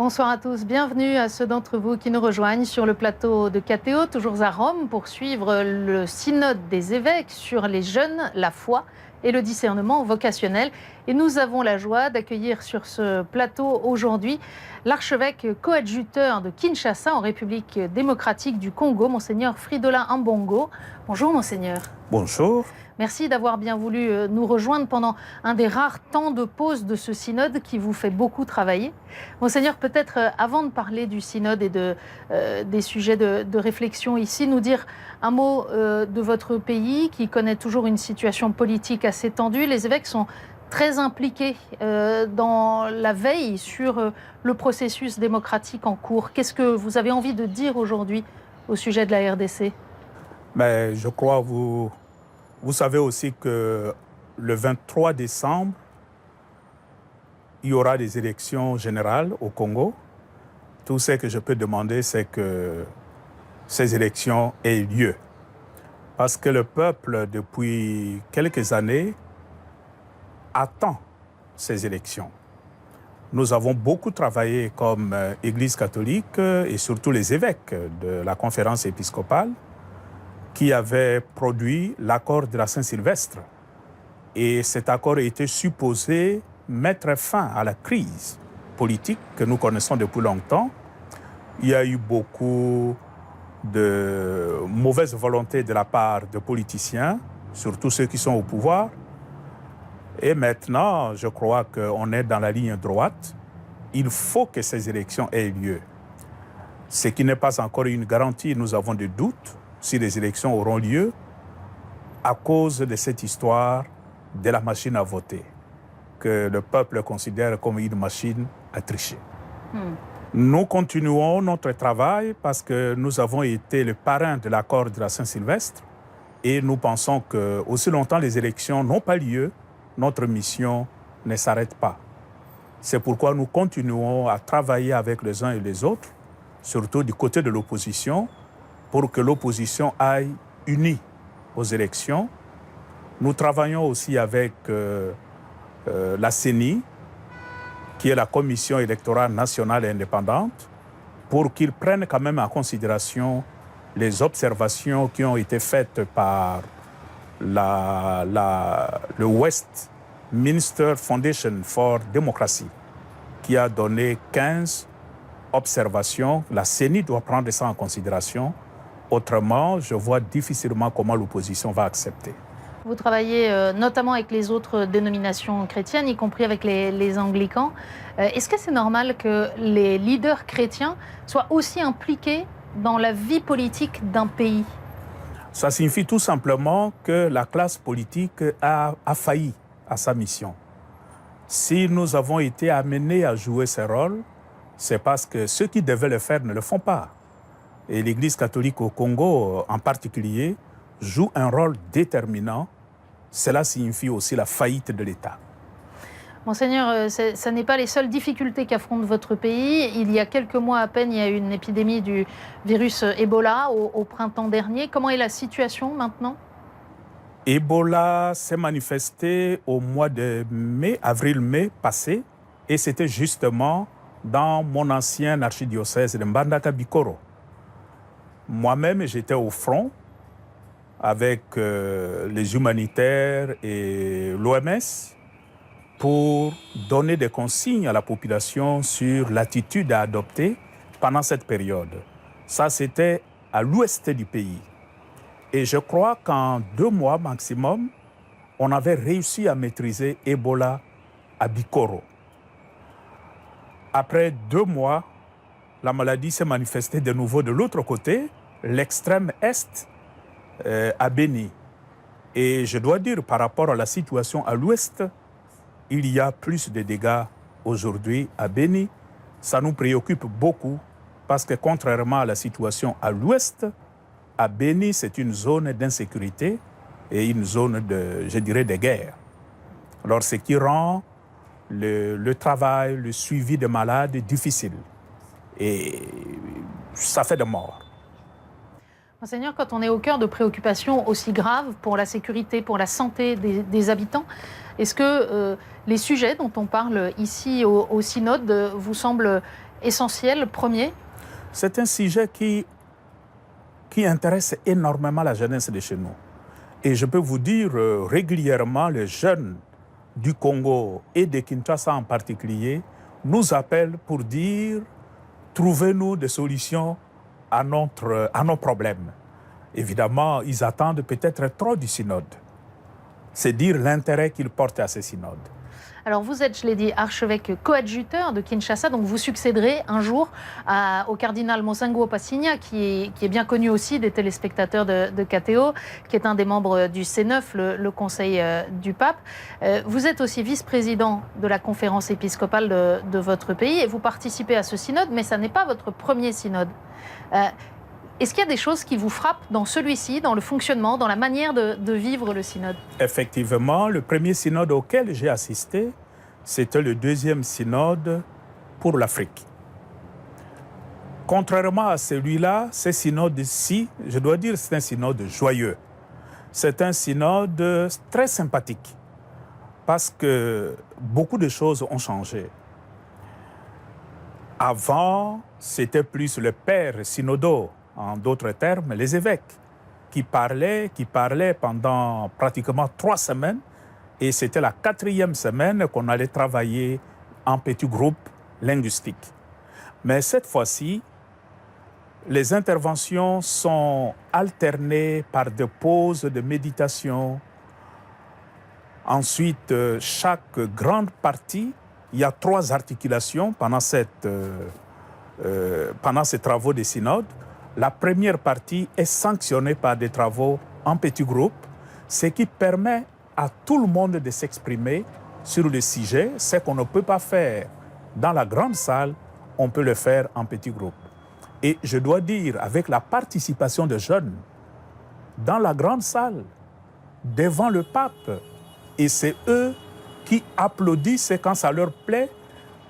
Bonsoir à tous, bienvenue à ceux d'entre vous qui nous rejoignent sur le plateau de KTO, toujours à Rome, pour suivre le synode des évêques sur les jeunes, la foi et le discernement vocationnel. Et nous avons la joie d'accueillir sur ce plateau aujourd'hui l'archevêque coadjuteur de Kinshasa en République démocratique du Congo, Monseigneur Fridola Ambongo. Bonjour Monseigneur. Bonjour. Merci d'avoir bien voulu nous rejoindre pendant un des rares temps de pause de ce synode qui vous fait beaucoup travailler. Monseigneur, peut-être avant de parler du synode et des sujets de réflexion ici, nous dire un mot de votre pays qui connaît toujours une situation politique assez tendue. Les évêques sont très impliqués dans la veille sur le processus démocratique en cours. Qu'est-ce que vous avez envie de dire aujourd'hui au sujet de la RDC ? Mais je crois vous savez aussi que le 23 décembre, il y aura des élections générales au Congo. Tout ce que je peux demander, c'est que ces élections aient lieu. Parce que le peuple, depuis quelques années, attend ces élections. Nous avons beaucoup travaillé comme Église catholique et surtout les évêques de la conférence épiscopale qui avait produit l'accord de la Saint-Sylvestre. Et cet accord était supposé mettre fin à la crise politique que nous connaissons depuis longtemps. Il y a eu beaucoup de mauvaise volonté de la part de politiciens, surtout ceux qui sont au pouvoir. Et maintenant, je crois qu'on est dans la ligne droite. Il faut que ces élections aient lieu. Ce qui n'est pas encore une garantie, nous avons des doutes si les élections auront lieu à cause de cette histoire de la machine à voter, que le peuple considère comme une machine à tricher. Nous continuons notre travail parce que nous avons été le parrain de l'accord de la Saint-Sylvestre et nous pensons que aussi longtemps les élections n'ont pas lieu, notre mission ne s'arrête pas. C'est pourquoi nous continuons à travailler avec les uns et les autres, surtout du côté de l'opposition, pour que l'opposition aille unie aux élections. Nous travaillons aussi avec la CENI, qui est la Commission électorale nationale et indépendante, pour qu'ils prennent quand même en considération les observations qui ont été faites par le Westminster Foundation for Democracy, qui a donné 15 observations. La CENI doit prendre ça en considération. Autrement, je vois difficilement comment l'opposition va accepter. Vous travaillez notamment avec les autres dénominations chrétiennes, y compris avec les anglicans. Est-ce que c'est normal que les leaders chrétiens soient aussi impliqués dans la vie politique d'un pays ? Ça signifie tout simplement que la classe politique a failli à sa mission. Si nous avons été amenés à jouer ce rôle, c'est parce que ceux qui devaient le faire ne le font pas. Et l'Église catholique au Congo, en particulier, joue un rôle déterminant. Cela signifie aussi la faillite de l'État. Monseigneur, ce n'est pas les seules difficultés qu'affronte votre pays. Il y a quelques mois à peine, il y a eu une épidémie du virus Ebola au printemps dernier. Comment est la situation maintenant ? Ebola s'est manifesté au mois de mai, avril-mai passé, et c'était justement dans mon ancien archidiocèse de Mbandaka-Bikoro. Moi-même, j'étais au front avec les humanitaires et l'OMS pour donner des consignes à la population sur l'attitude à adopter pendant cette période. Ça, c'était à l'ouest du pays. Et je crois qu'en 2 mois maximum, on avait réussi à maîtriser Ebola à Bikoro. Après 2 mois, la maladie s'est manifestée de nouveau de l'autre côté, l'extrême est, à Beni. Et je dois dire, par rapport à la situation à l'ouest, il y a plus de dégâts aujourd'hui à Beni. Ça nous préoccupe beaucoup parce que contrairement à la situation à l'ouest, à Beni, c'est une zone d'insécurité et une zone de guerre. Alors, ce qui rend le travail, le suivi des malades difficile. Et ça fait des morts. Monseigneur, quand on est au cœur de préoccupations aussi graves pour la sécurité, pour la santé des habitants, est-ce que les sujets dont on parle ici au synode vous semblent essentiel, premier? C'est un sujet qui intéresse énormément la jeunesse de chez nous. Et je peux vous dire, régulièrement, les jeunes du Congo et de Kinshasa en particulier nous appellent pour dire « trouvez-nous des solutions à nos problèmes ». Évidemment, ils attendent peut-être trop du synode. C'est dire l'intérêt qu'ils portent à ce synode. Alors vous êtes, je l'ai dit, archevêque coadjuteur de Kinshasa, donc vous succéderez un jour au cardinal Monsengo Passigna, qui est bien connu aussi des téléspectateurs de KTO, qui est un des membres du C9, le conseil du pape. Vous êtes aussi vice-président de la conférence épiscopale de votre pays et vous participez à ce synode, mais ça n'est pas votre premier synode. Est-ce qu'il y a des choses qui vous frappent dans celui-ci, dans le fonctionnement, dans la manière de vivre le synode? Effectivement, le premier synode auquel j'ai assisté, c'était le deuxième synode pour l'Afrique. Contrairement à celui-là, ce synode-ci, je dois dire, c'est un synode joyeux. C'est un synode très sympathique parce que beaucoup de choses ont changé. Avant, c'était plus le père synodaux, en d'autres termes, les évêques, qui parlaient pendant pratiquement 3 semaines. Et c'était la 4e semaine qu'on allait travailler en petits groupes linguistiques. Mais cette fois-ci, les interventions sont alternées par des pauses de méditation. Ensuite, chaque grande partie, il y a 3 articulations pendant ces travaux de synode. La première partie est sanctionnée par des travaux en petits groupes, ce qui permet à tout le monde de s'exprimer sur le sujet. Ce qu'on ne peut pas faire dans la grande salle, on peut le faire en petits groupes. Et je dois dire, avec la participation des jeunes dans la grande salle, devant le pape, et c'est eux qui applaudissent quand ça leur plaît,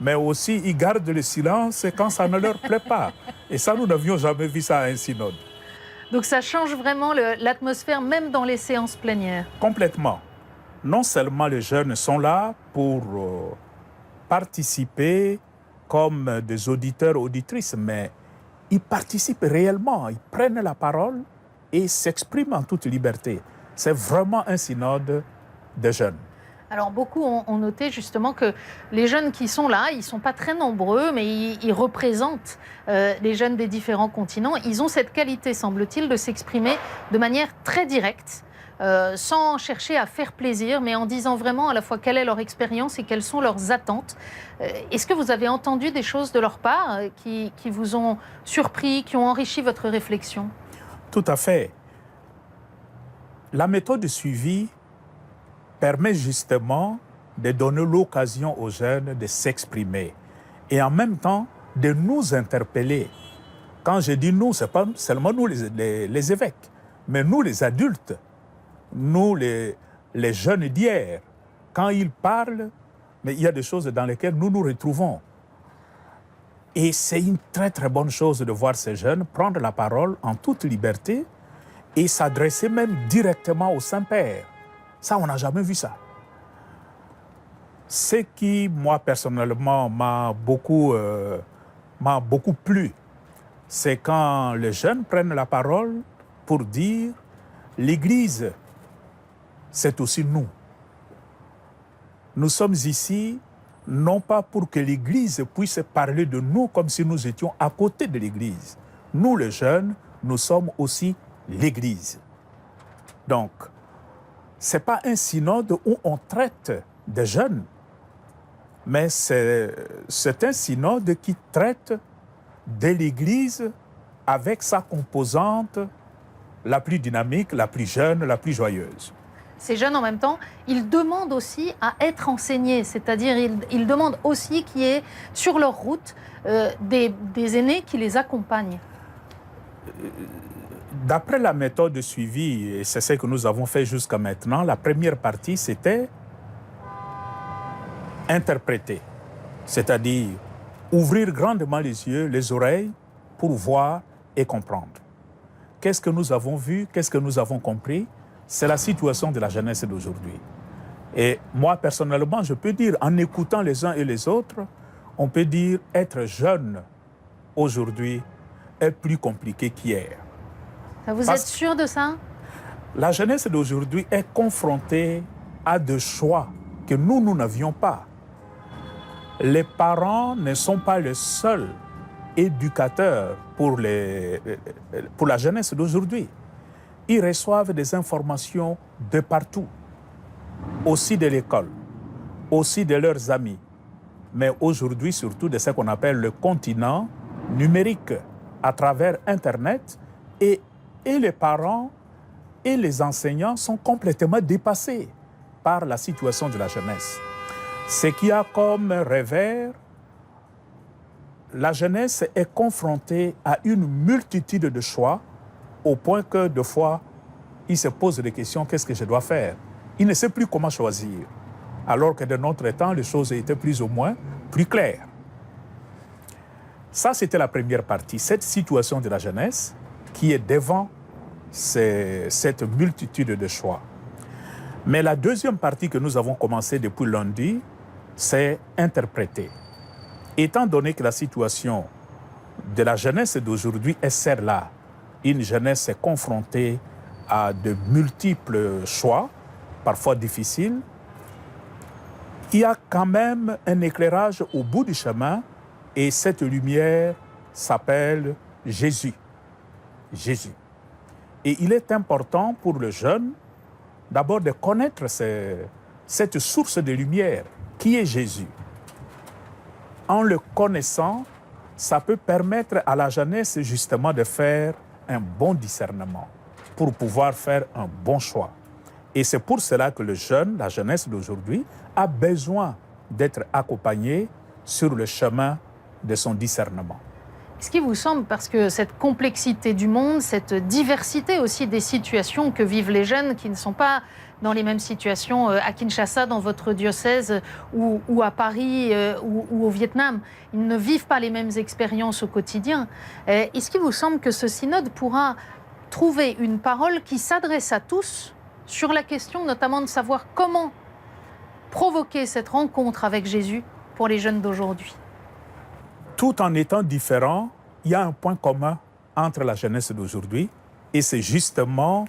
mais aussi ils gardent le silence quand ça ne leur plaît pas. Et ça, nous n'avions jamais vu ça à un synode. Donc ça change vraiment l'atmosphère, même dans les séances plénières. Complètement. Non seulement les jeunes sont là pour participer comme des auditeurs, auditrices, mais ils participent réellement, ils prennent la parole et s'expriment en toute liberté. C'est vraiment un synode de jeunes. Alors beaucoup ont noté justement que les jeunes qui sont là, ils ne sont pas très nombreux, mais ils représentent les jeunes des différents continents. Ils ont cette qualité, semble-t-il, de s'exprimer de manière très directe, sans chercher à faire plaisir, mais en disant vraiment à la fois quelle est leur expérience et quelles sont leurs attentes. Est-ce que vous avez entendu des choses de leur part qui vous ont surpris, qui ont enrichi votre réflexion? Tout à fait. La méthode de suivi permet justement de donner l'occasion aux jeunes de s'exprimer et en même temps de nous interpeller. Quand je dis nous, ce n'est pas seulement nous les évêques, mais nous les adultes, nous les jeunes d'hier. Quand ils parlent, mais il y a des choses dans lesquelles nous nous retrouvons. Et c'est une très très bonne chose de voir ces jeunes prendre la parole en toute liberté et s'adresser même directement au Saint-Père. Ça, on n'a jamais vu ça. Ce qui, moi, personnellement, m'a beaucoup plu, c'est quand les jeunes prennent la parole pour dire « l'Église, c'est aussi nous. Nous sommes ici, non pas pour que l'Église puisse parler de nous comme si nous étions à côté de l'Église. Nous, les jeunes, nous sommes aussi l'Église. » Donc, ce n'est pas un synode où on traite des jeunes, mais c'est un synode qui traite de l'Église avec sa composante la plus dynamique, la plus jeune, la plus joyeuse. Ces jeunes, en même temps, ils demandent aussi à être enseignés, c'est-à-dire ils demandent aussi qu'il y ait sur leur route des aînés qui les accompagnent. D'après la méthode de suivi, et c'est ce que nous avons fait jusqu'à maintenant, la première partie, c'était interpréter, c'est-à-dire ouvrir grandement les yeux, les oreilles, pour voir et comprendre. Qu'est-ce que nous avons vu, qu'est-ce que nous avons compris? C'est la situation de la jeunesse d'aujourd'hui. Et moi, personnellement, je peux dire, en écoutant les uns et les autres, On peut dire être jeune aujourd'hui est plus compliqué qu'hier. Vous êtes sûr de ça? La jeunesse d'aujourd'hui est confrontée à des choix que nous n'avions pas. Les parents ne sont pas les seuls éducateurs pour la jeunesse d'aujourd'hui. Ils reçoivent des informations de partout, aussi de l'école, aussi de leurs amis, mais aujourd'hui surtout de ce qu'on appelle le continent numérique à travers Internet et les parents et les enseignants sont complètement dépassés par la situation de la jeunesse. Ce qui a comme revers, la jeunesse est confrontée à une multitude de choix au point que, des fois, il se pose des questions, qu'est-ce que je dois faire? Il ne sait plus comment choisir. Alors que de notre temps, les choses étaient plus ou moins plus claires. Ça, c'était la première partie, cette situation de la jeunesse qui est devant cette multitude de choix. Mais la deuxième partie que nous avons commencé depuis lundi, c'est interpréter. Étant donné que la situation de la jeunesse d'aujourd'hui est celle-là, une jeunesse est confrontée à de multiples choix, parfois difficiles, il y a quand même un éclairage au bout du chemin et cette lumière s'appelle Jésus. Jésus. Et il est important pour le jeune d'abord de connaître cette source de lumière qui est Jésus. En le connaissant, ça peut permettre à la jeunesse justement de faire un bon discernement pour pouvoir faire un bon choix. Et c'est pour cela que le jeune, la jeunesse d'aujourd'hui, a besoin d'être accompagné sur le chemin de son discernement. Ce qui vous semble, parce que cette complexité du monde, cette diversité aussi des situations que vivent les jeunes qui ne sont pas dans les mêmes situations à Kinshasa, dans votre diocèse, ou à Paris, ou au Vietnam, ils ne vivent pas les mêmes expériences au quotidien. Est-ce qu'il vous semble que ce synode pourra trouver une parole qui s'adresse à tous sur la question notamment de savoir comment provoquer cette rencontre avec Jésus pour les jeunes d'aujourd'hui? Tout en étant différents, il y a un point commun entre la jeunesse d'aujourd'hui et c'est justement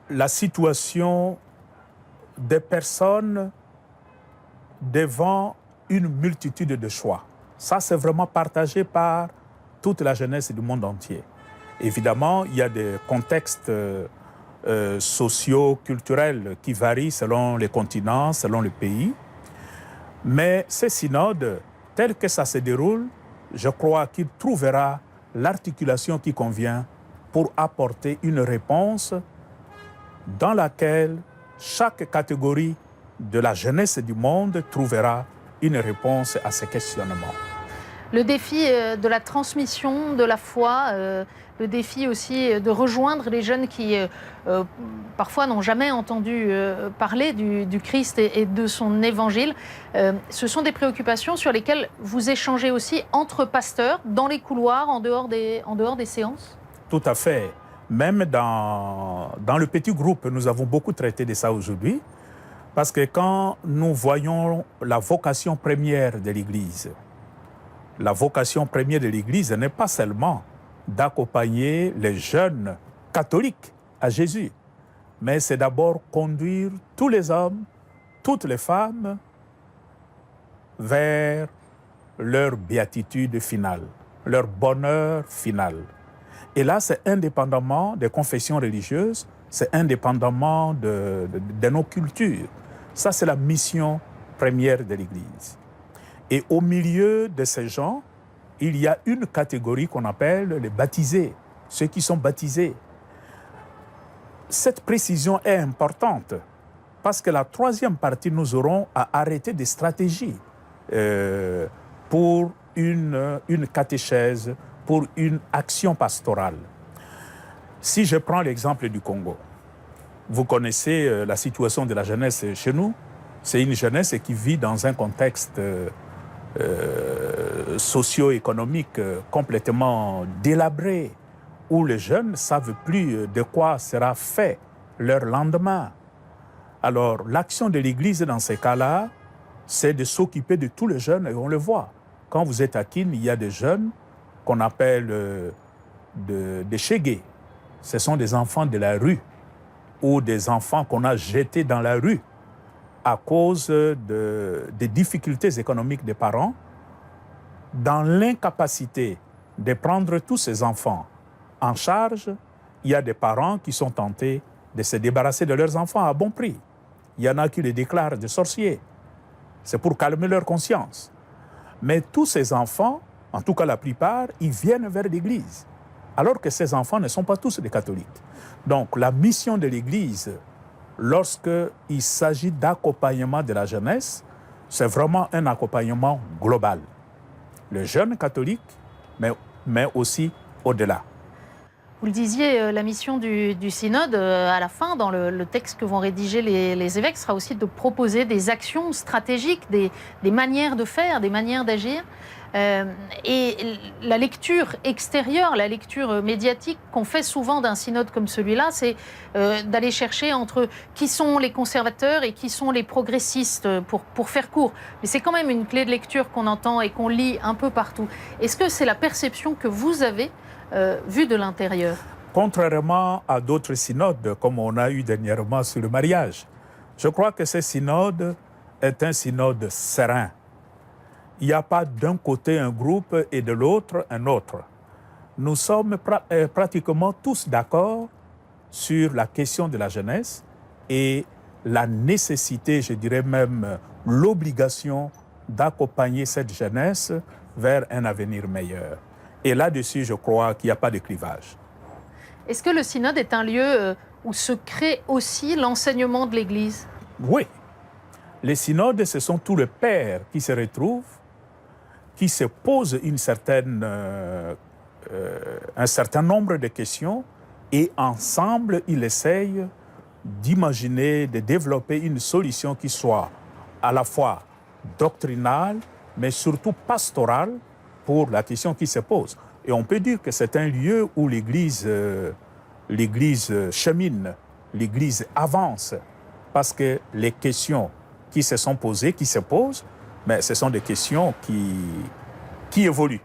la situation des personnes devant une multitude de choix. Ça, c'est vraiment partagé par toute la jeunesse du monde entier. Évidemment, il y a des contextes sociaux, culturels qui varient selon les continents, selon les pays. Mais ce synode, tel que ça se déroule, je crois qu'il trouvera l'articulation qui convient pour apporter une réponse dans laquelle chaque catégorie de la jeunesse du monde trouvera une réponse à ces questionnements. Le défi de la transmission de la foi, le défi aussi de rejoindre les jeunes qui parfois n'ont jamais entendu parler du Christ et de son évangile. Ce sont des préoccupations sur lesquelles vous échangez aussi entre pasteurs, dans les couloirs, en dehors des séances? Tout à fait. Même dans le petit groupe, nous avons beaucoup traité de ça aujourd'hui, parce que quand nous voyons la vocation première de l'Église, la vocation première de l'Église n'est pas seulement d'accompagner les jeunes catholiques à Jésus, mais c'est d'abord conduire tous les hommes, toutes les femmes vers leur béatitude finale, leur bonheur final. Et là, c'est indépendamment des confessions religieuses, c'est indépendamment de nos cultures. Ça, c'est la mission première de l'Église. Et au milieu de ces gens, il y a une catégorie qu'on appelle les baptisés, ceux qui sont baptisés. Cette précision est importante parce que la troisième partie, nous aurons à arrêter des stratégies pour une catéchèse, pour une action pastorale. Si je prends l'exemple du Congo, vous connaissez la situation de la jeunesse chez nous. C'est une jeunesse qui vit dans un contexte socio-économique complètement délabré, où les jeunes ne savent plus de quoi sera fait leur lendemain. Alors, l'action de l'Église dans ces cas-là c'est de s'occuper de tous les jeunes, et on le voit. Quand vous êtes à Kin, il y a des jeunes qu'on appelle des chégués. Ce sont des enfants de la rue ou des enfants qu'on a jetés dans la rue à cause des difficultés économiques des parents, dans l'incapacité de prendre tous ces enfants en charge. Il y a des parents qui sont tentés de se débarrasser de leurs enfants à bon prix. Il y en a qui les déclarent des sorciers. C'est pour calmer leur conscience. Mais tous ces enfants, en tout cas la plupart, ils viennent vers l'Église, alors que ces enfants ne sont pas tous des catholiques. Donc la mission de l'Église, lorsqu'il s'agit d'accompagnement de la jeunesse, c'est vraiment un accompagnement global. Le jeune catholique, mais aussi au-delà. Vous le disiez, la mission du synode, à la fin, dans le texte que vont rédiger les évêques, sera aussi de proposer des actions stratégiques, des manières de faire, des manières d'agir. Et la lecture extérieure, la lecture médiatique qu'on fait souvent d'un synode comme celui-là, c'est d'aller chercher entre qui sont les conservateurs et qui sont les progressistes, pour faire court. Mais c'est quand même une clé de lecture qu'on entend et qu'on lit un peu partout. Est-ce que c'est la perception que vous avez vue de l'intérieur? Contrairement à d'autres synodes, comme on a eu dernièrement sur le mariage, je crois que ce synode est un synode serein. Il n'y a pas d'un côté un groupe et de l'autre un autre. Nous sommes pratiquement tous d'accord sur la question de la jeunesse et la nécessité, je dirais même l'obligation d'accompagner cette jeunesse vers un avenir meilleur. Et là-dessus, je crois qu'il n'y a pas de clivage. Est-ce que le synode est un lieu où se crée aussi l'enseignement de l'Église? Oui. Les synodes, ce sont tous les pères qui se retrouvent, qui se posent un certain nombre de questions et ensemble, ils essayent d'imaginer, de développer une solution qui soit à la fois doctrinale, mais surtout pastorale pour la question qui se pose. Et on peut dire que c'est un lieu où l'Église chemine, l'Église avance, parce que les questions qui se sont posées, qui se posent, mais ce sont des questions qui évoluent.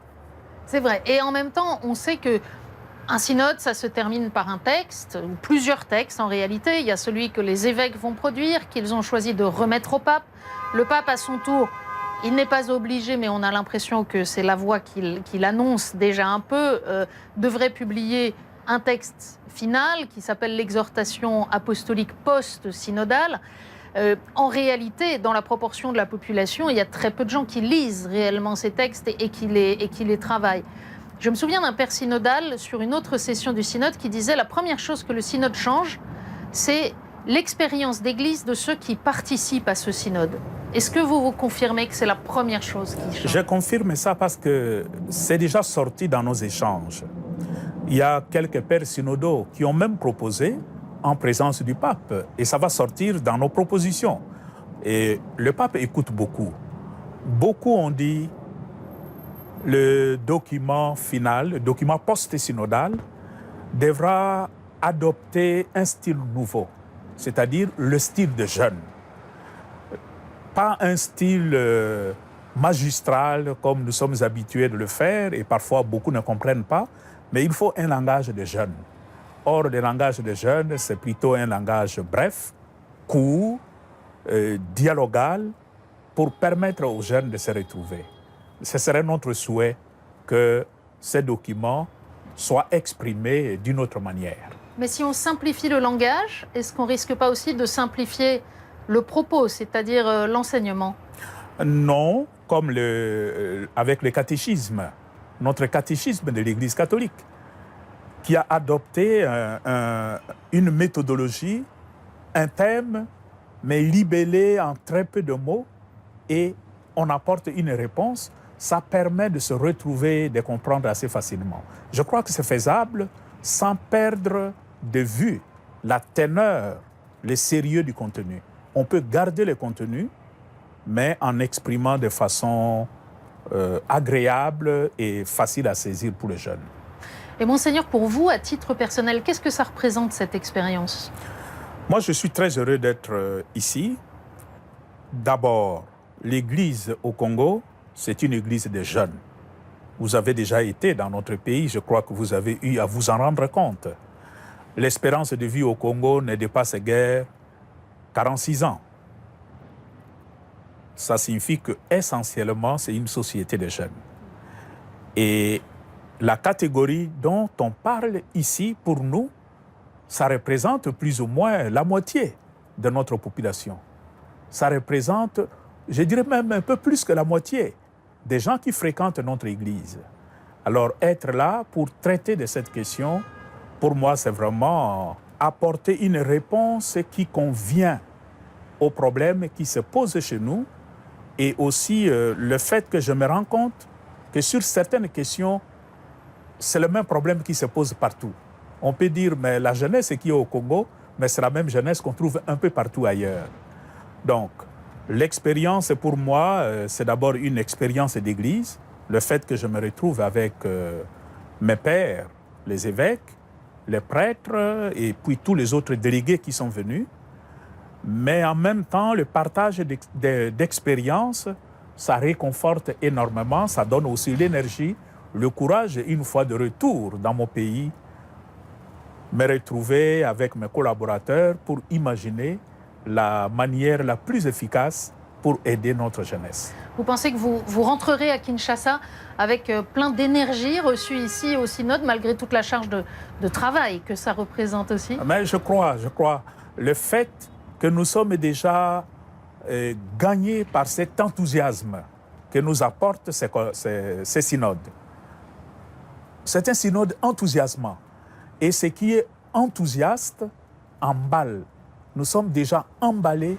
C'est vrai. Et en même temps, on sait qu'un synode, ça se termine par un texte, ou plusieurs textes en réalité. Il y a celui que les évêques vont produire, qu'ils ont choisi de remettre au pape. Le pape, à son tour, il n'est pas obligé, mais on a l'impression que c'est la voie qu'il annonce déjà un peu, devrait publier un texte final qui s'appelle l'exhortation apostolique post-synodale. En réalité, dans la proportion de la population, il y a très peu de gens qui lisent réellement ces textes et qui les travaillent. Je me souviens d'un père synodal sur une autre session du synode qui disait la première chose que le synode change, c'est l'expérience d'église de ceux qui participent à ce synode. Est-ce que vous confirmez que c'est la première chose qui change? Je confirme ça parce que c'est déjà sorti dans nos échanges. Il y a quelques pères synodaux qui ont même proposé en présence du pape. Et ça va sortir dans nos propositions. Et le pape écoute beaucoup. Beaucoup ont dit le document final, le document post-synodal, devra adopter un style nouveau, c'est-à-dire le style de jeune. Pas un style magistral comme nous sommes habitués de le faire, et parfois beaucoup ne comprennent pas, mais il faut un langage de jeunes. Or, le langage des jeunes, c'est plutôt un langage bref, court, dialogal, pour permettre aux jeunes de se retrouver. Ce serait notre souhait que ces documents soient exprimés d'une autre manière. Mais si on simplifie le langage, est-ce qu'on ne risque pas aussi de simplifier le propos, c'est-à-dire l'enseignement? Non, comme avec le catéchisme, notre catéchisme de l'Église catholique, qui a adopté une méthodologie, un thème, mais libellé en très peu de mots, et on apporte une réponse. Ça permet de se retrouver, de comprendre assez facilement. Je crois que c'est faisable sans perdre de vue la teneur, le sérieux du contenu. On peut garder le contenu, mais en exprimant de façon agréable et facile à saisir pour les jeunes. Et Monseigneur, pour vous, à titre personnel, qu'est-ce que ça représente, cette expérience? Moi, je suis très heureux d'être ici. D'abord, l'Église au Congo, c'est une Église des jeunes. Vous avez déjà été dans notre pays, je crois que vous avez eu à vous en rendre compte. L'espérance de vie au Congo ne dépasse guère 46 ans. Ça signifie que essentiellement, c'est une société de jeunes. Et la catégorie dont on parle ici, pour nous, ça représente plus ou moins la moitié de notre population. Ça représente, je dirais même un peu plus que la moitié des gens qui fréquentent notre Église. Alors, être là pour traiter de cette question, pour moi, c'est vraiment apporter une réponse qui convient aux problèmes qui se posent chez nous et aussi le fait que je me rends compte que sur certaines questions, c'est le même problème qui se pose partout. On peut dire, mais la jeunesse qui est au Congo, mais c'est la même jeunesse qu'on trouve un peu partout ailleurs. Donc, l'expérience pour moi, c'est d'abord une expérience d'église. Le fait que je me retrouve avec mes pères, les évêques, les prêtres et puis tous les autres délégués qui sont venus. Mais en même temps, le partage d'expériences, ça réconforte énormément, ça donne aussi l'énergie, le courage, une fois de retour dans mon pays, me retrouver avec mes collaborateurs pour imaginer la manière la plus efficace pour aider notre jeunesse. Vous pensez que vous rentrerez à Kinshasa avec plein d'énergie reçue ici au Synode, malgré toute la charge de travail que ça représente aussi? Mais je crois. Le fait que nous sommes déjà gagnés par cet enthousiasme que nous apportent ces synodes. C'est un synode enthousiasmant. Et ce qui est enthousiaste emballe. Nous sommes déjà emballés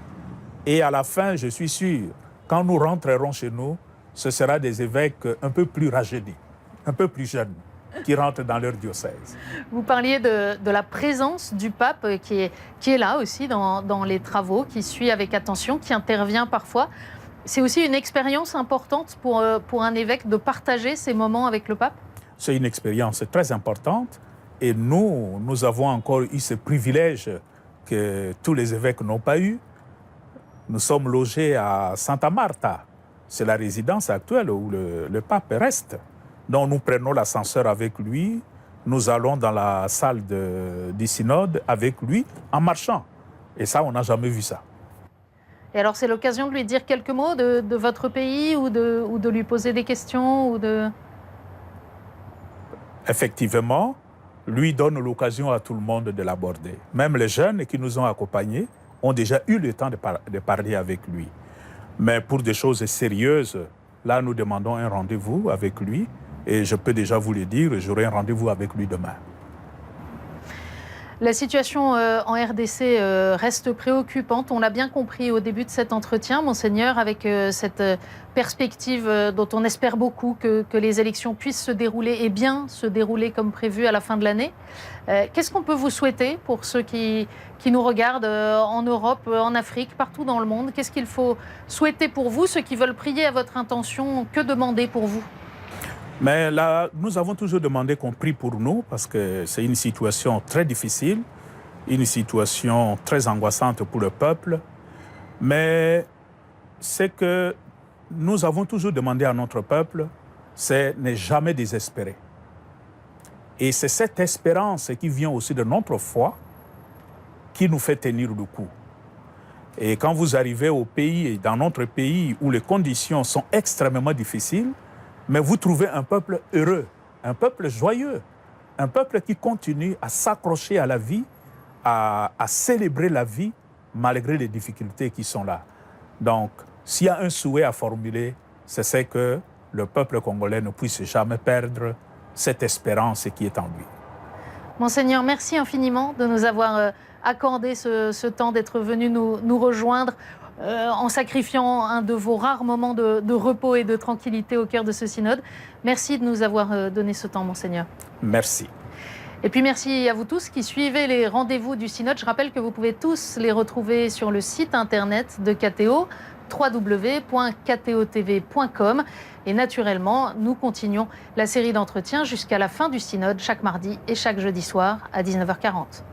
et à la fin, je suis sûr, quand nous rentrerons chez nous, ce sera des évêques un peu plus rajeunis, un peu plus jeunes, qui rentrent dans leur diocèse. Vous parliez de la présence du pape qui est là aussi dans les travaux, qui suit avec attention, qui intervient parfois. C'est aussi une expérience importante pour un évêque de partager ces moments avec le pape? C'est une expérience très importante et nous avons encore eu ce privilège que tous les évêques n'ont pas eu. Nous sommes logés à Santa Marta. C'est la résidence actuelle où le pape reste. Donc nous prenons l'ascenseur avec lui, nous allons dans la salle du synode avec lui en marchant. Et ça, on n'a jamais vu ça. Et alors c'est l'occasion de lui dire quelques mots de votre pays ou de lui poser des questions ou de... Effectivement, lui donne l'occasion à tout le monde de l'aborder. Même les jeunes qui nous ont accompagnés ont déjà eu le temps de parler avec lui. Mais pour des choses sérieuses, là, nous demandons un rendez-vous avec lui. Et je peux déjà vous le dire, j'aurai un rendez-vous avec lui demain. La situation en RDC reste préoccupante. On l'a bien compris au début de cet entretien, Monseigneur, avec cette perspective dont on espère beaucoup que les élections puissent se dérouler et bien se dérouler comme prévu à la fin de l'année. Qu'est-ce qu'on peut vous souhaiter pour ceux qui nous regardent en Europe, en Afrique, partout dans le monde? Qu'est-ce qu'il faut souhaiter pour vous, ceux qui veulent prier à votre intention? Que demander pour vous? Mais là, nous avons toujours demandé qu'on prie pour nous parce que c'est une situation très difficile, une situation très angoissante pour le peuple. Mais ce que nous avons toujours demandé à notre peuple, c'est ne jamais désespérer. Et c'est cette espérance qui vient aussi de notre foi qui nous fait tenir le coup. Et quand vous arrivez au pays, dans notre pays, où les conditions sont extrêmement difficiles, mais vous trouvez un peuple heureux, un peuple joyeux, un peuple qui continue à s'accrocher à la vie, à célébrer la vie malgré les difficultés qui sont là. Donc, s'il y a un souhait à formuler, c'est que le peuple congolais ne puisse jamais perdre cette espérance qui est en lui. Monseigneur, merci infiniment de nous avoir accordé ce temps, d'être venu nous rejoindre. En sacrifiant un de vos rares moments de repos et de tranquillité au cœur de ce synode. Merci de nous avoir donné ce temps, Monseigneur. Merci. Et puis merci à vous tous qui suivez les rendez-vous du synode. Je rappelle que vous pouvez tous les retrouver sur le site internet de KTO, www.ktotv.com. Et naturellement, nous continuons la série d'entretiens jusqu'à la fin du synode, chaque mardi et chaque jeudi soir à 19h40.